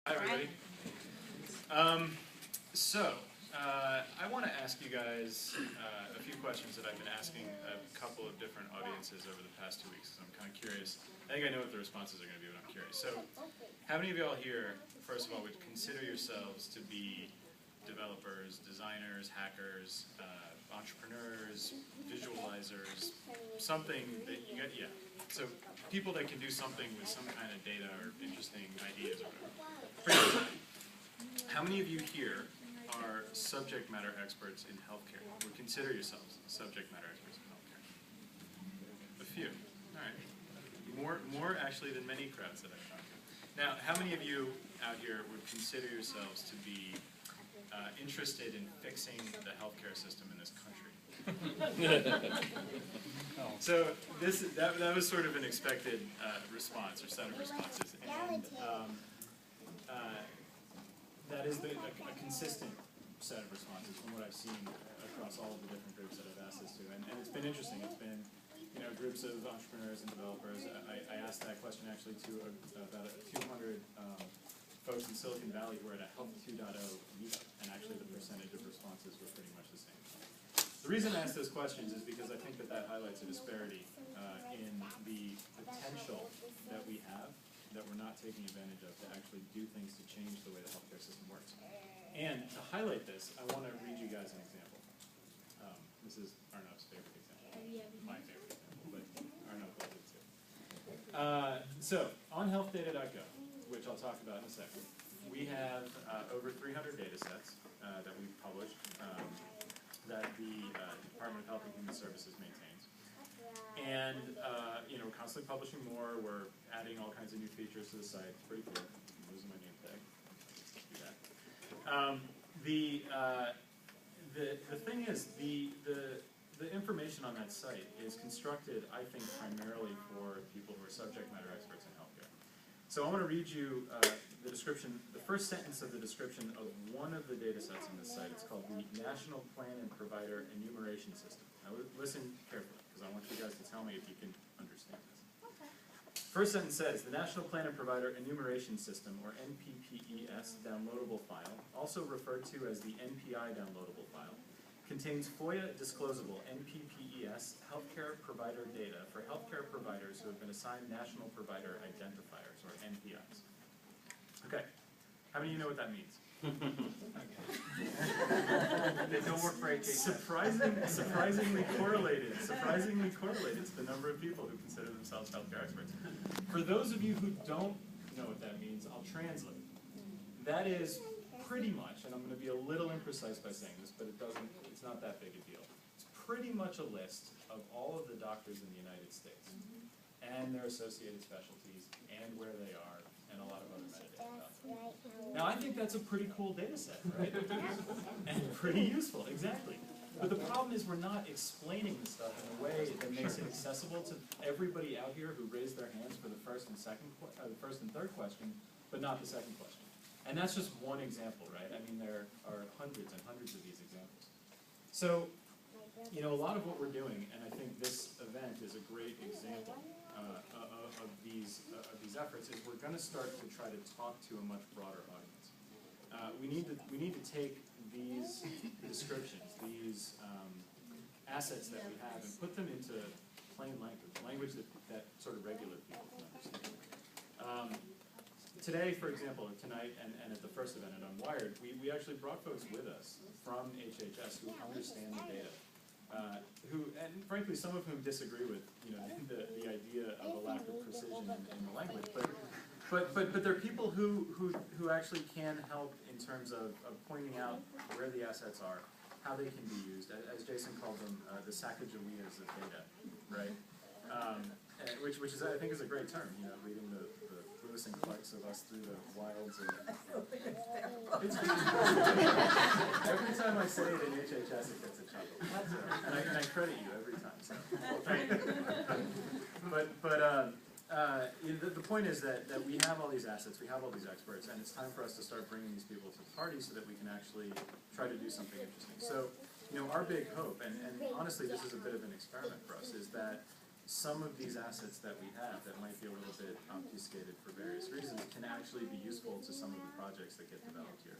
Hi, everybody. I want to ask you guys a few questions that I've been asking a couple of different audiences over the past 2 weeks. So I'm kind of curious. I think I know what the responses are going to be, but I'm curious. So, how many of y'all here, first of all, would consider yourselves to be developers, designers, hackers, entrepreneurs, visualizers, something that you get, yeah. So people that can do something with some kind of data or interesting ideas or whatever. How many of you here are subject matter experts in healthcare? Would consider yourselves subject matter experts in healthcare? A few. All right. More actually than many crowds that I've talked to. Now, how many of you out here would consider yourselves to be interested in fixing the healthcare system in this country? So that was sort of an expected response or set of responses, and that is a consistent set of responses from what I've seen across all of the different groups that I've asked this to, and it's been interesting. It's been groups of entrepreneurs and developers. I asked that question actually to about 200 folks in Silicon Valley who were at a Health 2.0 meetup, and actually the percentage of responses were pretty much the same. The reason I ask those questions is because I think that highlights a disparity in the potential that we have that we're not taking advantage of to actually do things to change the way the healthcare system works. And to highlight this, I want to read you guys an example. This is Arnav's favorite example. My favorite example, but Arnav loves it too. So, on healthdata.gov, which I'll talk about in a second, we have over 300 data sets that we've published that the Department of Health and Human Services maintains. And we're constantly publishing more. We're adding all kinds of new features to the site. It's pretty cool. I'm losing my name tag. Do that. The thing is, the information on that site is constructed, I think, primarily for people who are subject matter experts in healthcare. So I want to read you the description, the first sentence of the description of one of the data sets on this site. It's called the National Plan and Provider Enumeration System. Now listen carefully, because I want you guys to tell me if you can understand this. First sentence says, the National Plan and Provider Enumeration System, or NPPES downloadable file, also referred to as the NPI downloadable file, contains FOIA disclosable NPPES healthcare provider data for healthcare providers who have been assigned National Provider Identifiers, or NPIs. Okay, how many of you know what that means? They don't work for HHS. Surprisingly correlated to the number of people who consider themselves healthcare experts. For those of you who don't know what that means, I'll translate. That is pretty much, and I'm going to be a little imprecise by saying this, but it's not that big a deal. It's pretty much a list of all of the doctors in the United States and their associated specialties and where they are and a lot of other metadata about them. Now, I think that's a pretty cool data set, right? And pretty useful, exactly. But the problem is we're not explaining the stuff in a way that makes it accessible to everybody out here who raised their hands for the first and third question, but not the second question. And that's just one example, right? I mean, there are hundreds and hundreds of these examples. So, a lot of what we're doing, and I think this event is a great example of these efforts, is we're going to start to try to talk to a much broader audience. We need to take these descriptions, these assets that we have, and put them into plain language that sort of regular people can understand. Today, for example, or tonight, and at the first event at Unwired, we actually brought folks with us from HHS who understand the data, and frankly, some of whom disagree with the idea of a lack of precision in the language, but they're people who actually can help in terms of pointing out where the assets are, how they can be used, as Jason called them, the Sacagaweas of data, right? Which is, I think, is a great term. Leading the Lewis and Clarks of us through the wilds. It's every time I say it in HHS, it gets a chuckle, and I credit you every time. So, thank you. The point is that we have all these assets, we have all these experts, and it's time for us to start bringing these people to the party so that we can actually try to do something interesting. So, our big hope, and honestly, this is a bit of an experiment for us, is that some of these assets that we have that might be a little bit obfuscated for various reasons can actually be useful to some of the projects that get developed here.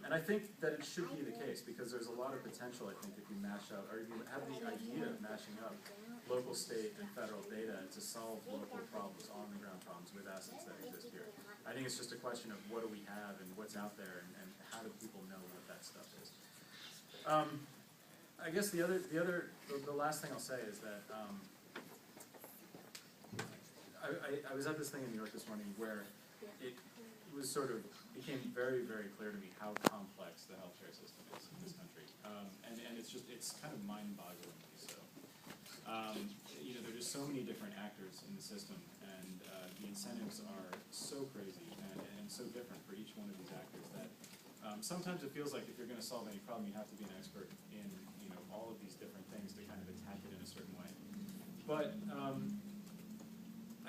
And I think that it should be the case, because there's a lot of potential, I think, if you mash up, or if you have the idea of mashing up local, state, and federal data to solve local problems, on-the-ground problems with assets that exist here. I think it's just a question of what do we have and what's out there, and how do people know what that stuff is. I guess the last thing I'll say is that I was at this thing in New York this morning where it was sort of became very, very clear to me how complex the healthcare system is in this country, and it's kind of mind-bogglingly so. You know, there are just so many different actors in the system, and the incentives are so crazy and so different for each one of these actors that sometimes it feels like if you're going to solve any problem, you have to be an expert in all of these different things to kind of attack it in a certain way. But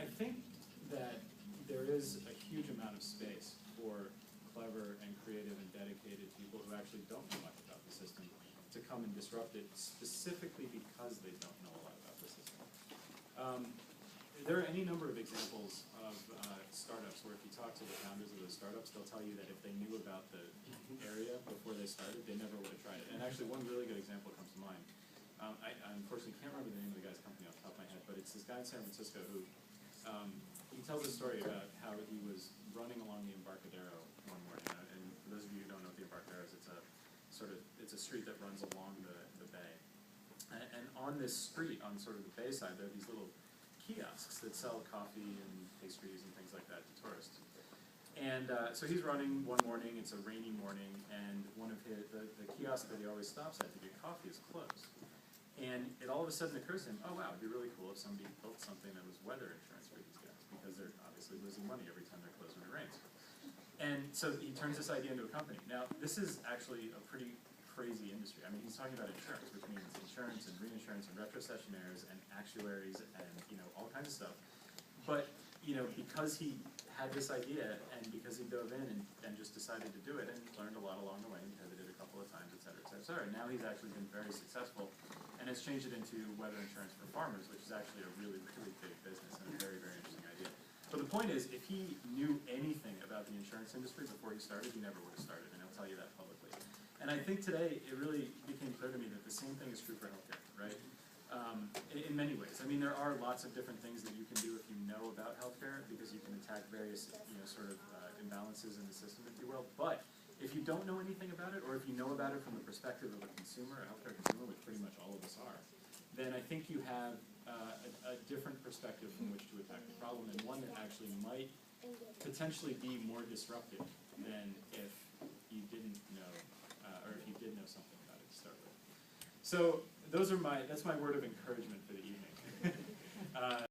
I think that there is a huge amount of space for clever and creative and dedicated people who actually don't know much about the system to come and disrupt it, specifically because they don't know a lot about the system. There are any number of examples of startups where if you talk to the founders of those startups, they'll tell you that if they knew about the area before they started, they never would have tried it. And actually, one really good example comes to mind. I unfortunately can't remember the name of the guy's company off the top of my head, but it's this guy in San Francisco who he tells a story about how he was running along the Embarcadero one morning. And for those of you who don't know what the Embarcadero is, it's a street that runs along the bay. And on this street, on sort of the bay side, there are these little kiosks that sell coffee and pastries and things like that to tourists. And so he's running one morning, it's a rainy morning, and one of the kiosks that he always stops at to get coffee is closed. And it all of a sudden occurs to him, oh wow, it'd be really cool if somebody built something that was weather insurance for these guys, because they're obviously losing money every time they're closed when it rains. And so he turns this idea into a company. Now, this is actually a pretty crazy industry. I mean, he's talking about insurance, which means insurance and reinsurance and retrocessionaires and actuaries and all kinds of stuff. But because he had this idea and because he dove in and just decided to do it, and learned a lot along the way and pivoted a couple of times, et cetera, et cetera, et cetera. Now he's actually been very successful and has changed it into weather insurance for farmers, which is actually a really, really big business and a very, very interesting idea. But the point is, if he knew anything about the insurance industry before he started, he never would have started, and he'll tell you that publicly. And I think today it really became clear to me that the same thing is true for healthcare, right? In many ways. I mean, there are lots of different things that you can do if you know about healthcare, because you can attack various, sort of imbalances in the system, if you will. But if you don't know anything about it, or if you know about it from the perspective of a consumer, a healthcare consumer, which pretty much all of us are, then I think you have a different perspective from which to attack the problem, and one that actually might potentially be more disruptive than if you didn't know, or if you did know something about it to start with. So that's my word of encouragement for the evening.